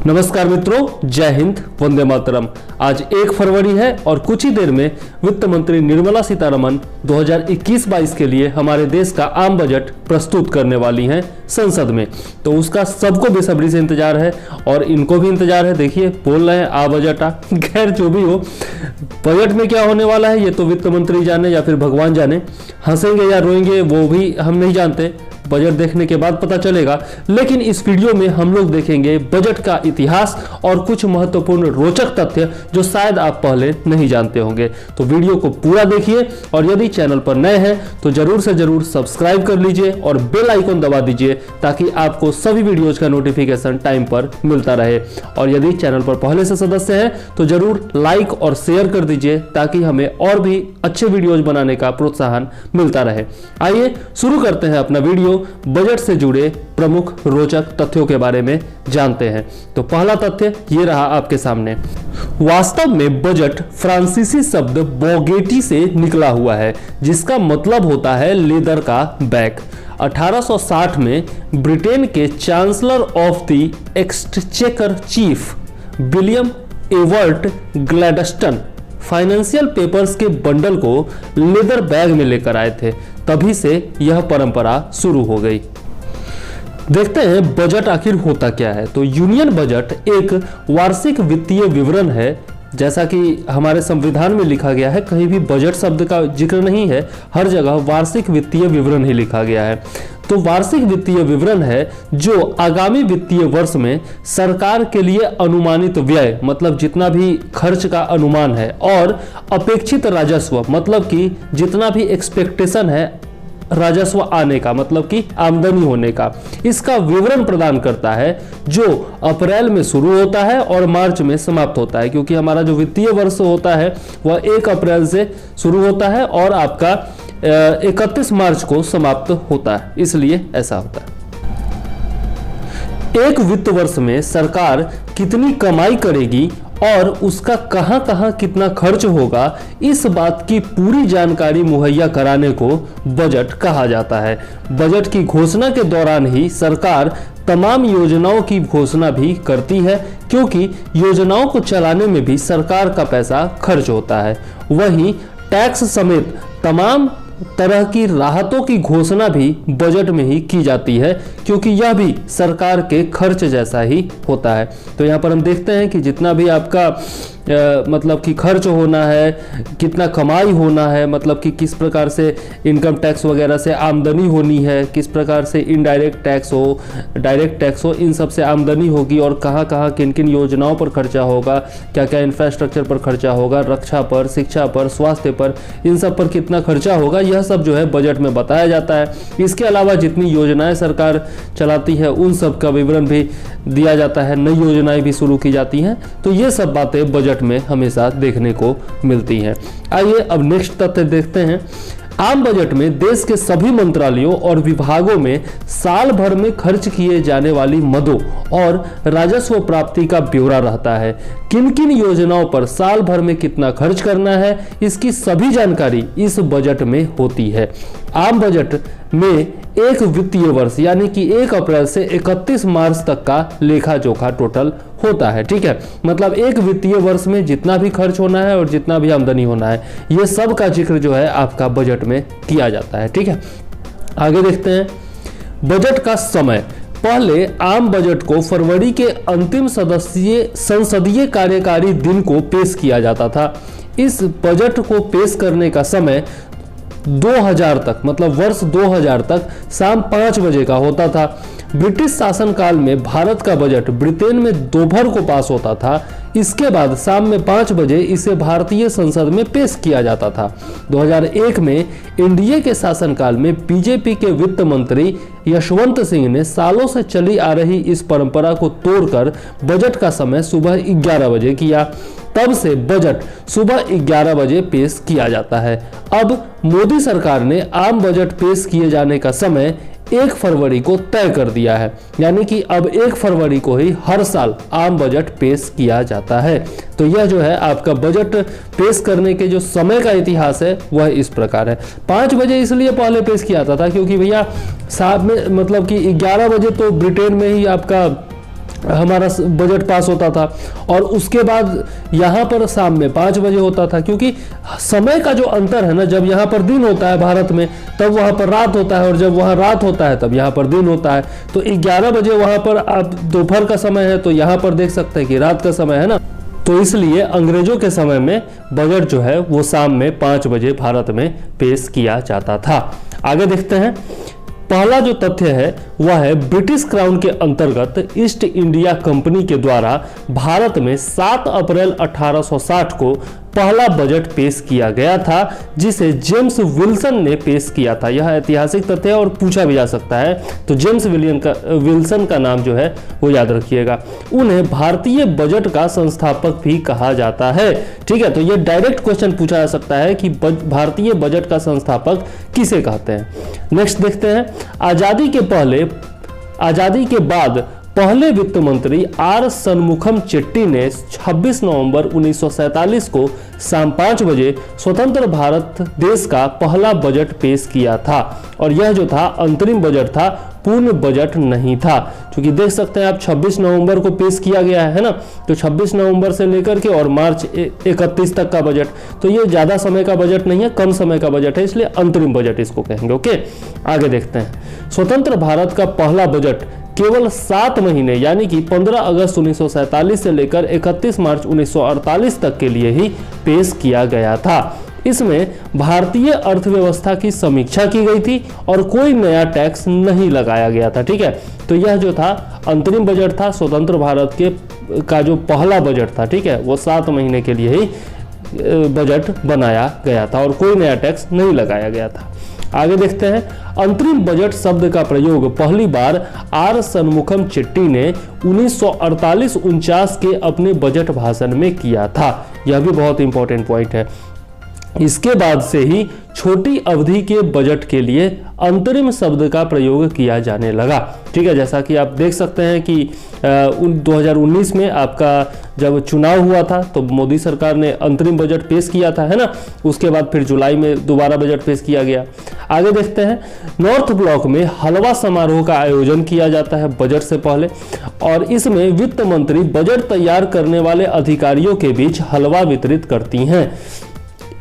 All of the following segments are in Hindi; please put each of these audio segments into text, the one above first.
नमस्कार मित्रों, जय हिंद, वंदे मातरम। आज 1 फरवरी है और कुछ ही देर में वित्त मंत्री निर्मला सीतारमण 2021-22 के लिए हमारे देश का आम बजट प्रस्तुत करने वाली हैं संसद में। तो उसका सबको बेसब्री से इंतजार है और इनको भी इंतजार है। देखिए, बोल रहे हैं आ बजट आ। खैर, जो भी हो, बजट में क्या होने वाला है ये तो वित्त मंत्री जाने या फिर भगवान जाने। हंसेंगे या रोएंगे वो भी हम नहीं जानते, बजट देखने के बाद पता चलेगा। लेकिन इस वीडियो में हम लोग देखेंगे बजट का इतिहास और कुछ महत्वपूर्ण रोचक तथ्य जो शायद आप पहले नहीं जानते होंगे। तो वीडियो को पूरा देखिए और यदि चैनल पर नए हैं तो जरूर से जरूर सब्सक्राइब कर लीजिए और बेल आइकन दबा दीजिए ताकि आपको सभी वीडियोज का नोटिफिकेशन टाइम पर मिलता रहे। और यदि चैनल पर पहले से सदस्य हैं तो जरूर लाइक और शेयर कर दीजिए ताकि हमें और भी अच्छे वीडियोज बनाने का प्रोत्साहन मिलता रहे। आइए शुरू करते हैं अपना वीडियो। बजट से जुड़े प्रमुख रोचक तथ्यों के बारे में जानते हैं। तो पहला तथ्य ये रहा आपके सामने। वास्तव में बजट फ्रांसीसी शब्द बोगेटी से निकला हुआ है जिसका मतलब होता है लेदर का बैग। 1860 में ब्रिटेन के chancellor of the exchequer chief William avert Gladstone financial papers के बंडल को लेदर बैग में लेकर आए थे। तभी से यह परंपरा शुरू हो गई। देखते हैं बजट आखिर होता क्या है। तो यूनियन बजट एक वार्षिक वित्तीय विवरण है। जैसा कि हमारे संविधान में लिखा गया है, कहीं भी बजट शब्द का जिक्र नहीं है, हर जगह वार्षिक वित्तीय विवरण ही लिखा गया है। तो वार्षिक वित्तीय विवरण है जो आगामी वित्तीय वर्ष में सरकार के लिए अनुमानित व्यय, मतलब जितना भी खर्च का अनुमान है, और अपेक्षित राजस्व, मतलब कि जितना भी एक्सपेक्टेशन है राजस्व आने का, मतलब कि आमदनी होने का, इसका विवरण प्रदान करता है जो अप्रैल में शुरू होता है और मार्च में समाप्त होता है। क्योंकि हमारा जो वित्तीय वर्ष होता है वह 1 अप्रैल से शुरू होता है और आपका 31 मार्च को समाप्त होता है, इसलिए ऐसा होता है। एक वित्त वर्ष में सरकार कितनी कमाई करेगी और उसका कहां कहां कितना खर्च होगा, इस बात की पूरी जानकारी मुहैया कराने को बजट कहा जाता है। बजट की घोषणा के दौरान ही सरकार तमाम योजनाओं की घोषणा भी करती है क्योंकि योजनाओं को चलाने में भी सरकार का पैसा खर्च होता है। वहीं टैक्स समेत तमाम तरह की राहतों की घोषणा भी बजट में ही की जाती है क्योंकि यह भी सरकार के खर्च जैसा ही होता है। तो यहाँ पर हम देखते हैं कि जितना भी आपका मतलब कि खर्च होना है, कितना कमाई होना है, मतलब कि किस प्रकार से इनकम टैक्स वगैरह से आमदनी होनी है, किस प्रकार से इनडायरेक्ट टैक्स हो, डायरेक्ट टैक्स हो, इन सब से आमदनी होगी और कहाँ कहाँ किन किन योजनाओं पर खर्चा होगा, क्या क्या इंफ्रास्ट्रक्चर पर खर्चा होगा, रक्षा पर, शिक्षा पर, स्वास्थ्य पर, इन सब पर कितना खर्चा होगा, यह सब जो है बजट में बताया जाता है। इसके अलावा जितनी योजनाएं सरकार चलाती है उन सब का विवरण भी दिया जाता है, नई योजनाएं भी शुरू की जाती हैं। तो ये सब बातें बजट में हमेशा देखने को मिलती हैं। आइए अब नेक्स्ट तथ्य देखते हैं। आम बजट में देश के सभी मंत्रालयों और विभागों में साल भर में खर्च किए जाने वाली मदों और राजस्व प्राप्ति का ब्यौरा रहता है। किन किन योजनाओं पर साल भर में कितना खर्च करना है, इसकी सभी जानकारी इस बजट में होती है। आम बजट में एक वित्तीय वर्ष यानी कि 1 अप्रैल से 31 मार्च तक का लेखा जोखा टोटल होता है। ठीक है, मतलब एक वित्तीय वर्ष में जितना भी खर्च होना है और जितना भी आमदनी होना है, ये सब का जिक्र जो है आपका बजट में किया जाता है। ठीक है, आगे देखते हैं बजट का समय। पहले आम बजट को फरवरी के अंतिम संसदीय कार्यकारी दिन को पेश किया जाता था। इस बजट को पेश करने का समय 2000 तक, मतलब वर्ष 2000 तक शाम 5 बजे का होता था। ब्रिटिश शासनकाल में भारत का बजट ब्रिटेन में दोपहर को पास होता था। इसके बाद शाम में 5 बजे इसे भारतीय संसद में पेश किया जाता था। 2001 में एनडीए के शासनकाल में बीजेपी के वित्त मंत्री यशवंत सिंह ने सालों से चली आ रही इस परंपरा को तोड़कर बजट का समय सुबह 11 बजे किया। तब से बजट सुबह 11 बजे पेश किया जाता है। अब मोदी सरकार ने आम बजट पेश किए जाने का समय 1 फरवरी को तय कर दिया है, यानी कि अब 1 फरवरी को ही हर साल आम बजट पेश किया जाता है। तो यह जो है आपका बजट पेश करने के जो समय का इतिहास है वह इस प्रकार है। 5 बजे इसलिए पहले पेश किया जाता था क्योंकि भैया साथ में मतलब कि 11 बजे तो ब्रिटेन में ही आपका हमारा बजट पास होता था, और उसके बाद यहाँ पर शाम में 5 बजे होता था, क्योंकि समय का जो अंतर है ना, जब यहाँ पर दिन होता है भारत में तब वहाँ पर रात होता है, और जब वहाँ रात होता है तब यहाँ पर दिन होता है। तो 11 बजे वहाँ पर आप दोपहर का समय है, तो यहाँ पर देख सकते हैं कि रात का समय है ना। तो इसलिए अंग्रेजों के समय में बजट जो है वो शाम में 5 बजे भारत में पेश किया जाता था। आगे देखते हैं, पहला जो तथ्य है वह है ब्रिटिश क्राउन के अंतर्गत ईस्ट इंडिया कंपनी के द्वारा भारत में 7 अप्रैल 1860 को पहला बजट पेश किया गया था, जिसे जेम्स विल्सन ने पेश किया था। यह ऐतिहासिक तथ्य है और पूछा भी जा सकता है, तो जेम्स विल्सन का नाम जो है वो याद रखिएगा। उन्हें भारतीय बजट का संस्थापक भी कहा जाता है। ठीक है, तो ये डायरेक्ट क्वेश्चन पूछा जा सकता है कि भारतीय बजट का संस्थापक किसे कहते हैं। नेक्स्ट देखते हैं, आजादी के बाद पहले वित्त मंत्री आर सन्मुखम चेट्टी ने 26 नवंबर 1947 को शाम 5 बजे स्वतंत्र भारत देश का पहला बजट पेश किया था, और यह जो था अंतरिम बजट था, पूर्ण बजट नहीं था। क्योंकि देख सकते हैं आप 26 नवंबर को पेश किया गया है ना, तो 26 नवंबर से लेकर के और मार्च 31 तक का बजट, तो ये ज़्यादा समय का बजट नहीं है, कम समय का बजट है, इसलिए अंतरिम बजट इसको कहेंगे। ओके, आगे देखते हैं, स्वतंत्र भारत का पहला बजट केवल 7 महीने यानी कि 15 अगस्त 1947 से लेकर 31 मार्च 1948 तक के लिए ही पेश किया गया था। इसमें भारतीय अर्थव्यवस्था की समीक्षा की गई थी और कोई नया टैक्स नहीं लगाया गया था। ठीक है, तो यह जो था अंतरिम बजट था, स्वतंत्र भारत का जो पहला बजट था, ठीक है, वो 7 महीने के लिए ही बजट बनाया गया था और कोई नया टैक्स नहीं लगाया गया था। आगे देखते हैं, अंतरिम बजट शब्द का प्रयोग पहली बार आर सन्मुखम चेट्टी ने 1948-49 के अपने बजट भाषण में किया था। यह भी बहुत इंपॉर्टेंट पॉइंट है। इसके बाद से ही छोटी अवधि के बजट के लिए अंतरिम शब्द का प्रयोग किया जाने लगा। ठीक है, जैसा कि आप देख सकते हैं कि 2019 में आपका जब चुनाव हुआ था तो मोदी सरकार ने अंतरिम बजट पेश किया था, है ना। उसके बाद फिर जुलाई में दोबारा बजट पेश किया गया। आगे देखते हैं, नॉर्थ ब्लॉक में हलवा समारोह का आयोजन किया जाता है बजट से पहले, और इसमें वित्त मंत्री बजट तैयार करने वाले अधिकारियों के बीच हलवा वितरित करती हैं।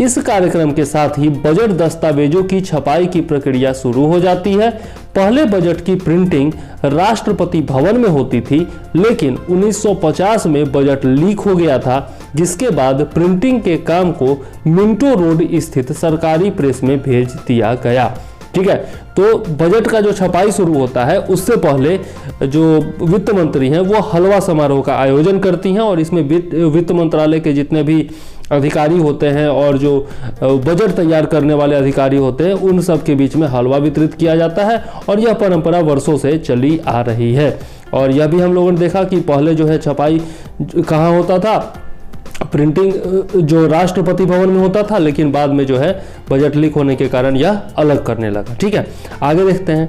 इस कार्यक्रम के साथ ही बजट दस्तावेजों की छपाई की प्रक्रिया शुरू हो जाती है। पहले बजट की प्रिंटिंग राष्ट्रपति भवन में होती थी, लेकिन 1950 में बजट लीक हो गया था, जिसके बाद प्रिंटिंग के काम को मिंटो रोड स्थित सरकारी प्रेस में भेज दिया गया। ठीक है, तो बजट का जो छपाई शुरू होता है उससे पहले जो वित्त मंत्री हैं वो हलवा समारोह का आयोजन करती हैं, और इसमें वित्त मंत्रालय के जितने भी अधिकारी होते हैं और जो बजट तैयार करने वाले अधिकारी होते हैं उन सब के बीच में हलवा वितरित किया जाता है, और यह परंपरा वर्षों से चली आ रही है। और यह भी हम लोगों ने देखा कि पहले जो है छपाई कहाँ होता था, प्रिंटिंग जो राष्ट्रपति भवन में होता था, लेकिन बाद में जो है बजट लीक होने के कारण यह अलग करने लगा। ठीक है, आगे देखते हैं,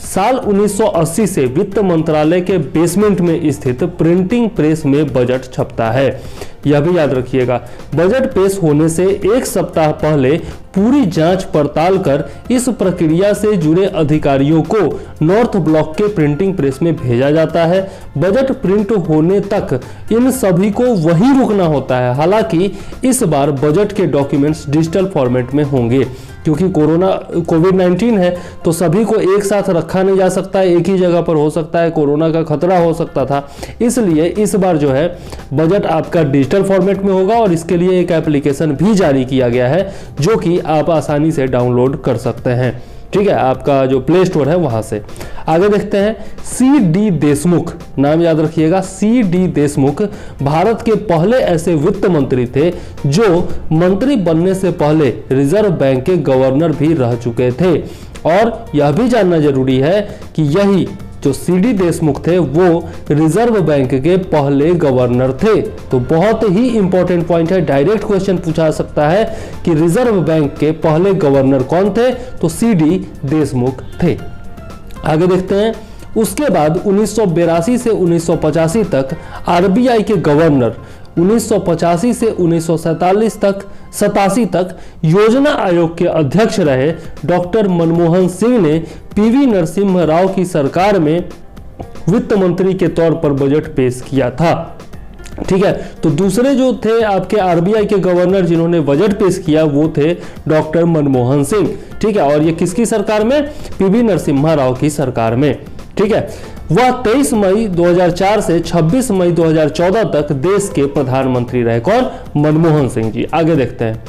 साल 1980 से वित्त मंत्रालय के बेसमेंट में स्थित प्रिंटिंग प्रेस में बजट छपता है। यह भी याद रखिएगा, बजट पेश होने से 1 सप्ताह पहले पूरी जांच पड़ताल कर इस प्रक्रिया से जुड़े अधिकारियों को नॉर्थ ब्लॉक के प्रिंटिंग प्रेस में भेजा जाता है। बजट प्रिंट होने तक इन सभी को वहीं रुकना होता है। हालांकि इस बार बजट के डॉक्यूमेंट्स डिजिटल फॉर्मेट में होंगे, क्योंकि कोविड-19 है तो सभी को एक साथ रखा नहीं जा सकता है, एक ही जगह पर हो सकता है, कोरोना का खतरा हो सकता था, इसलिए इस बार जो है बजट आपका डिजिटल फॉर्मेट में होगा, और इसके लिए एक एप्लीकेशन भी जारी किया गया है जो कि आप आसानी से डाउनलोड कर सकते हैं। ठीक है, आपका जो प्ले स्टोर है वहां से। आगे देखते हैं, सी.डी. देशमुख, नाम याद रखिएगा, सी.डी. देशमुख भारत के पहले ऐसे वित्त मंत्री थे जो मंत्री बनने से पहले रिजर्व बैंक के गवर्नर भी रह चुके थे। और यह भी जानना जरूरी है कि यही जो सी.डी. देशमुख थे वो रिजर्व बैंक के पहले गवर्नर थे। तो बहुत ही इंपॉर्टेंट पॉइंट है, डायरेक्ट क्वेश्चन पूछा सकता है कि रिजर्व बैंक के पहले गवर्नर कौन थे, तो सी.डी. देशमुख थे। आगे देखते हैं, उसके बाद 1982 से 1985 तक आरबीआई के गवर्नर, 1985 से 1987 तक योजना आयोग के अध्यक्ष रहे डॉक्टर मनमोहन सिंह ने पीवी नरसिम्हा राव की सरकार में वित्त मंत्री के तौर पर बजट पेश किया था। ठीक है, तो दूसरे जो थे आपके आरबीआई के गवर्नर जिन्होंने बजट पेश किया वो थे डॉक्टर मनमोहन सिंह। ठीक है, और ये किसकी सरकार में? पीवी नरसिम्हा राव की सरकार में। ठीक है, वह 23 मई 2004 से 26 मई 2014 तक देश के प्रधानमंत्री रहे। कौन? मनमोहन सिंह जी। आगे देखते हैं,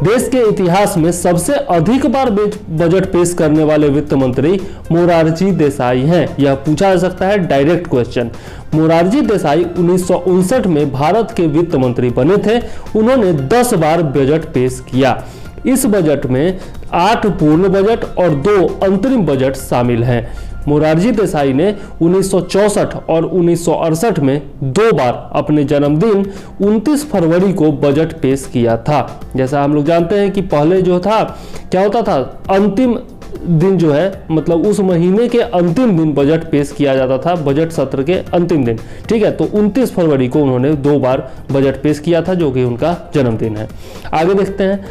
देश के इतिहास में सबसे अधिक बार बजट पेश करने वाले वित्त मंत्री मोरारजी देसाई हैं। यह पूछा जा सकता है, डायरेक्ट क्वेश्चन। मोरारजी देसाई 1959 में भारत के वित्त मंत्री बने थे। उन्होंने 10 बार बजट पेश किया। इस बजट में 8 पूर्ण बजट और 2 अंतरिम बजट शामिल हैं। मोरारजी देसाई ने 1964 और 1968 में 2 बार अपने जन्मदिन 29 फरवरी को बजट पेश किया था। जैसा हम लोग जानते हैं कि पहले जो था क्या होता था, अंतिम दिन जो है मतलब उस महीने के अंतिम दिन बजट पेश किया जाता था, बजट सत्र के अंतिम दिन। ठीक है, तो 29 फरवरी को उन्होंने 2 बार बजट पेश किया था, जो कि उनका जन्मदिन है। आगे देखते हैं,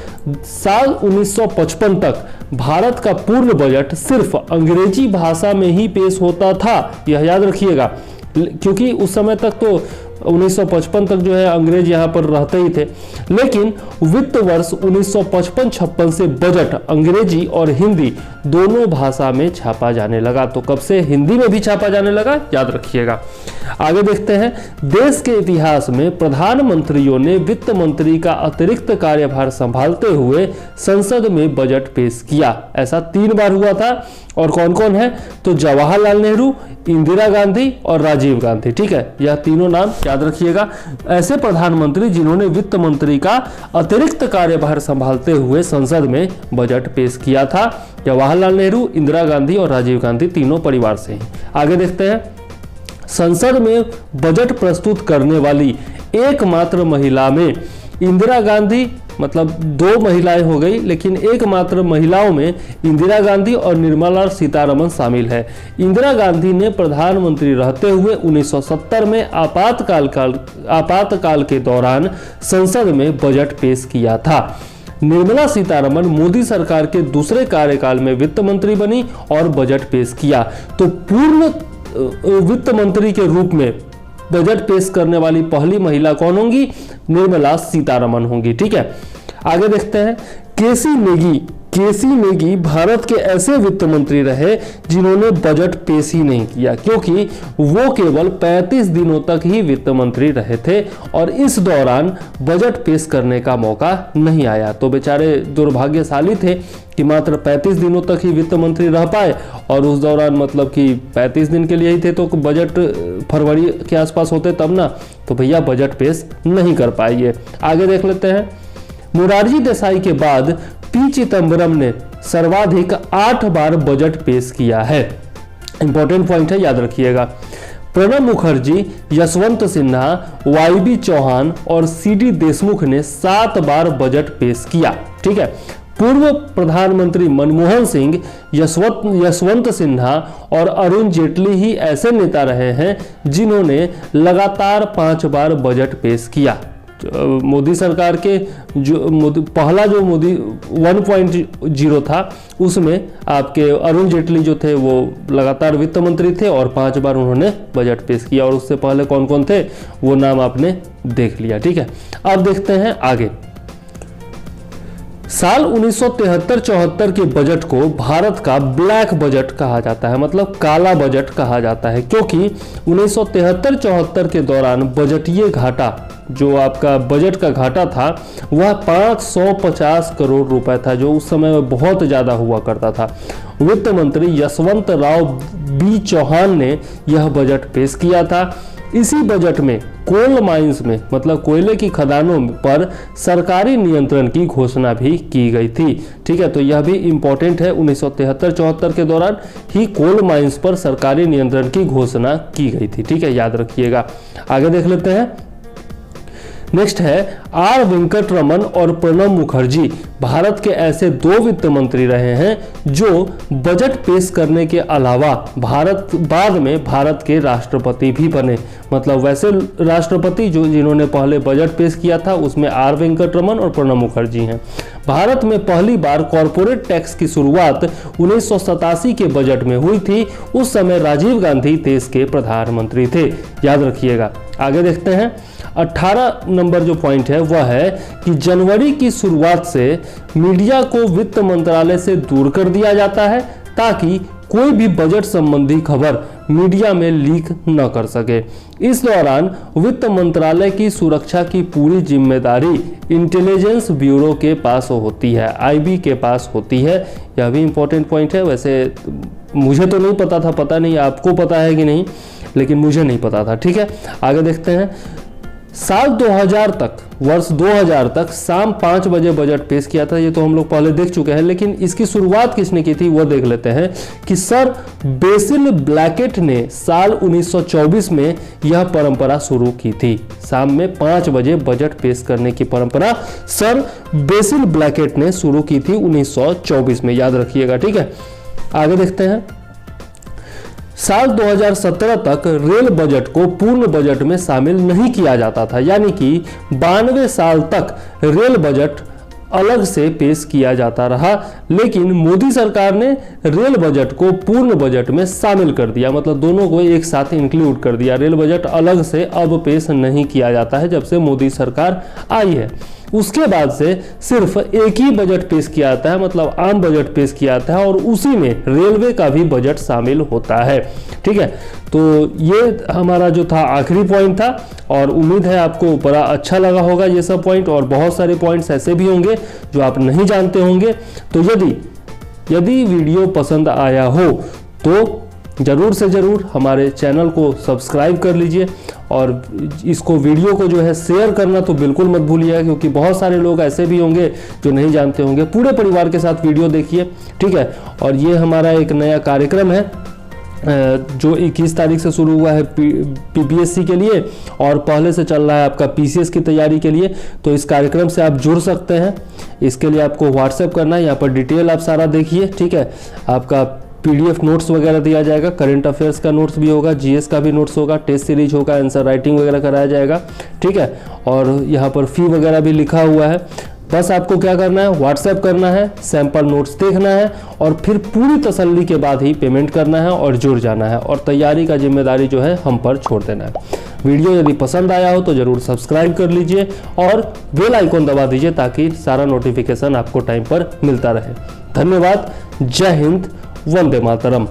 साल 1955 तक भारत का पूर्ण बजट सिर्फ अंग्रेजी भाषा में ही पेश होता था। यह याद रखिएगा, क्योंकि उस समय तक तो 1955 तक जो है अंग्रेज यहाँ पर रहते ही थे। लेकिन वित्त वर्ष 1955-56 से बजट अंग्रेजी और हिंदी दोनों भाषा में छापा जाने लगा। तो कब से हिंदी में भी छापा जाने लगा, याद रखिएगा। आगे देखते हैं, देश के इतिहास में प्रधानमंत्रियों ने वित्त मंत्री का अतिरिक्त कार्यभार संभालते हुए संसद में बजट पेश किया। ऐसा 3 बार हुआ था। और कौन कौन है? तो जवाहरलाल नेहरू, इंदिरा गांधी और राजीव गांधी। ठीक है, यह तीनों नाम याद रखिएगा। ऐसे प्रधानमंत्री जिन्होंने वित्त मंत्री का अतिरिक्त कार्यभार संभालते हुए संसद में बजट पेश किया था। जवाहरलाल नेहरू, इंदिरा गांधी और राजीव गांधी तीनों परिवार से हैं। आगे देखते हैं, संसद में बजट प्रस्तुत करने वाली एकमात्र महिला में इंदिरा गांधी, मतलब 2 महिलाएं हो गई, लेकिन एकमात्र महिलाओं में इंदिरा गांधी और निर्मला सीतारमण शामिल है। इंदिरा गांधी ने प्रधानमंत्री रहते हुए 1970 में आपातकाल के दौरान संसद में बजट पेश किया था। निर्मला सीतारमण मोदी सरकार के दूसरे कार्यकाल में वित्त मंत्री बनी और बजट पेश किया। तो पूर्ण वित्त मंत्री के रूप में बजट पेश करने वाली पहली महिला कौन होंगी? निर्मला सीतारमण होंगी। ठीक है, आगे देखते हैं, केसी नेगी भारत के ऐसे वित्त मंत्री रहे जिन्होंने बजट पेश ही नहीं किया, क्योंकि वो केवल 35 दिनों तक ही वित्त मंत्री रहे थे और इस दौरान बजट पेश करने का मौका नहीं आया। तो बेचारे दुर्भाग्यशाली थे कि मात्र 35 दिनों तक ही वित्त मंत्री रह पाए, और उस दौरान मतलब कि 35 दिन के लिए ही थे, तो बजट फरवरी के आसपास होते तब ना, तो भैया बजट पेश नहीं कर पाएंगे। आगे देख लेते हैं, मोरारजी देसाई के बाद पी चिदम्बरम ने सर्वाधिक 8 बार बजट पेश किया है। इंपॉर्टेंट पॉइंट है, याद रखिएगा। प्रणब मुखर्जी, यशवंत सिन्हा, वाईबी चौहान और सीडी देशमुख ने 7 बार बजट पेश किया। ठीक है, पूर्व प्रधानमंत्री मनमोहन सिंह, यशवंत सिन्हा और अरुण जेटली ही ऐसे नेता रहे हैं जिन्होंने लगातार 5 बार बजट पेश किया। मोदी सरकार के पहला जो मोदी 1.0 था, उसमें आपके अरुण जेटली जो थे वो लगातार वित्त मंत्री थे और 5 बार उन्होंने बजट पेश किया। और उससे पहले कौन कौन थे वो नाम आपने देख लिया। ठीक है, अब देखते हैं आगे। साल 1973-74 के बजट को भारत का ब्लैक बजट कहा जाता है, मतलब काला बजट कहा जाता है, क्योंकि 1973-74 के दौरान बजटीय घाटा, जो आपका बजट का घाटा था, वह 550 करोड़ रुपए था, जो उस समय में बहुत ज़्यादा हुआ करता था। वित्त मंत्री यशवंत राव बी चौहान ने यह बजट पेश किया था। इसी बजट में कोल माइंस में, मतलब कोयले की खदानों पर सरकारी नियंत्रण की घोषणा भी की गई थी। ठीक है, तो यह भी इंपॉर्टेंट है, 1973-74 के दौरान ही कोल माइंस पर सरकारी नियंत्रण की घोषणा की गई थी। ठीक है, याद रखिएगा। आगे देख लेते हैं, नेक्स्ट है आर वेंकटरमन और प्रणब मुखर्जी भारत के ऐसे 2 वित्त मंत्री रहे हैं जो बजट पेश करने के अलावा बाद में भारत के राष्ट्रपति भी बने। मतलब वैसे राष्ट्रपति जिन्होंने पहले बजट पेश किया था उसमें आर वेंकटरमन और प्रणब मुखर्जी हैं। भारत में पहली बार कॉरपोरेट टैक्स की शुरुआत 1987 के बजट में हुई थी। उस समय राजीव गांधी देश के प्रधानमंत्री थे, याद रखिएगा। आगे देखते हैं 18 नंबर जो पॉइंट है वह है कि जनवरी की शुरुआत से मीडिया को वित्त मंत्रालय से दूर कर दिया जाता है ताकि कोई भी बजट संबंधी खबर मीडिया में लीक न कर सके। इस दौरान वित्त मंत्रालय की सुरक्षा की पूरी जिम्मेदारी इंटेलिजेंस ब्यूरो के पास होती है, आईबी के पास होती है। यह भी इंपॉर्टेंट पॉइंट है। वैसे मुझे तो नहीं पता था, पता नहीं आपको पता है कि नहीं, लेकिन मुझे नहीं पता था। ठीक है, आगे देखते हैं। साल 2000 तक, वर्ष 2000 तक शाम 5 बजे बजट पेश किया था। ये तो हम लोग पहले देख चुके हैं, लेकिन इसकी शुरुआत किसने की थी वो देख लेते हैं कि सर बेसिल ब्लैकेट ने साल 1924 में यह परंपरा शुरू की थी। शाम में 5 बजे बजट पेश करने की परंपरा सर बेसिल ब्लैकेट ने शुरू की थी 1924 में, याद रखिएगा। ठीक है, आगे देखते हैं। साल 2017 तक रेल बजट को पूर्ण बजट में शामिल नहीं किया जाता था, यानी कि 92 साल तक रेल बजट अलग से पेश किया जाता रहा। लेकिन मोदी सरकार ने रेल बजट को पूर्ण बजट में शामिल कर दिया, मतलब दोनों को एक साथ इंक्लूड कर दिया। रेल बजट अलग से अब पेश नहीं किया जाता है जब से मोदी सरकार आई है। उसके बाद से सिर्फ एक ही बजट पेश किया जाता है, मतलब आम बजट पेश किया जाता है और उसी में रेलवे का भी बजट शामिल होता है। ठीक है, तो ये हमारा जो था आखिरी पॉइंट था और उम्मीद है आपको बड़ा अच्छा लगा होगा ये सब पॉइंट। और बहुत सारे पॉइंट्स ऐसे भी होंगे जो आप नहीं जानते होंगे। तो यदि वीडियो पसंद आया हो तो ज़रूर से ज़रूर हमारे चैनल को सब्सक्राइब कर लीजिए और इसको वीडियो को जो है शेयर करना तो बिल्कुल मत भूलिएगा, क्योंकि बहुत सारे लोग ऐसे भी होंगे जो नहीं जानते होंगे। पूरे परिवार के साथ वीडियो देखिए। ठीक है, और ये हमारा एक नया कार्यक्रम है जो 21 तारीख से शुरू हुआ है पीपीएससी के लिए और पहले से चल रहा है आपका पीसीएस की तैयारी के लिए। तो इस कार्यक्रम से आप जुड़ सकते हैं। इसके लिए आपको व्हाट्सएप करना है, यहाँ पर डिटेल आप सारा देखिए। ठीक है, आपका पीडीएफ नोट्स वगैरह दिया जाएगा, करंट अफेयर्स का नोट्स भी होगा, जीएस का भी नोट्स होगा, टेस्ट सीरीज होगा, आंसर राइटिंग वगैरह कराया जाएगा। ठीक है, और यहाँ पर फी वगैरह भी लिखा हुआ है। बस आपको क्या करना है, व्हाट्सएप करना है, सैंपल नोट्स देखना है और फिर पूरी तसल्ली के बाद ही पेमेंट करना है और जुड़ जाना है और तैयारी का जिम्मेदारी जो है हम पर छोड़ देना है। वीडियो यदि पसंद आया हो तो ज़रूर सब्सक्राइब कर लीजिए और बेल आइकॉन दबा दीजिए ताकि सारा नोटिफिकेशन आपको टाइम पर मिलता रहे। धन्यवाद। जय हिंद, वंदे मातरम।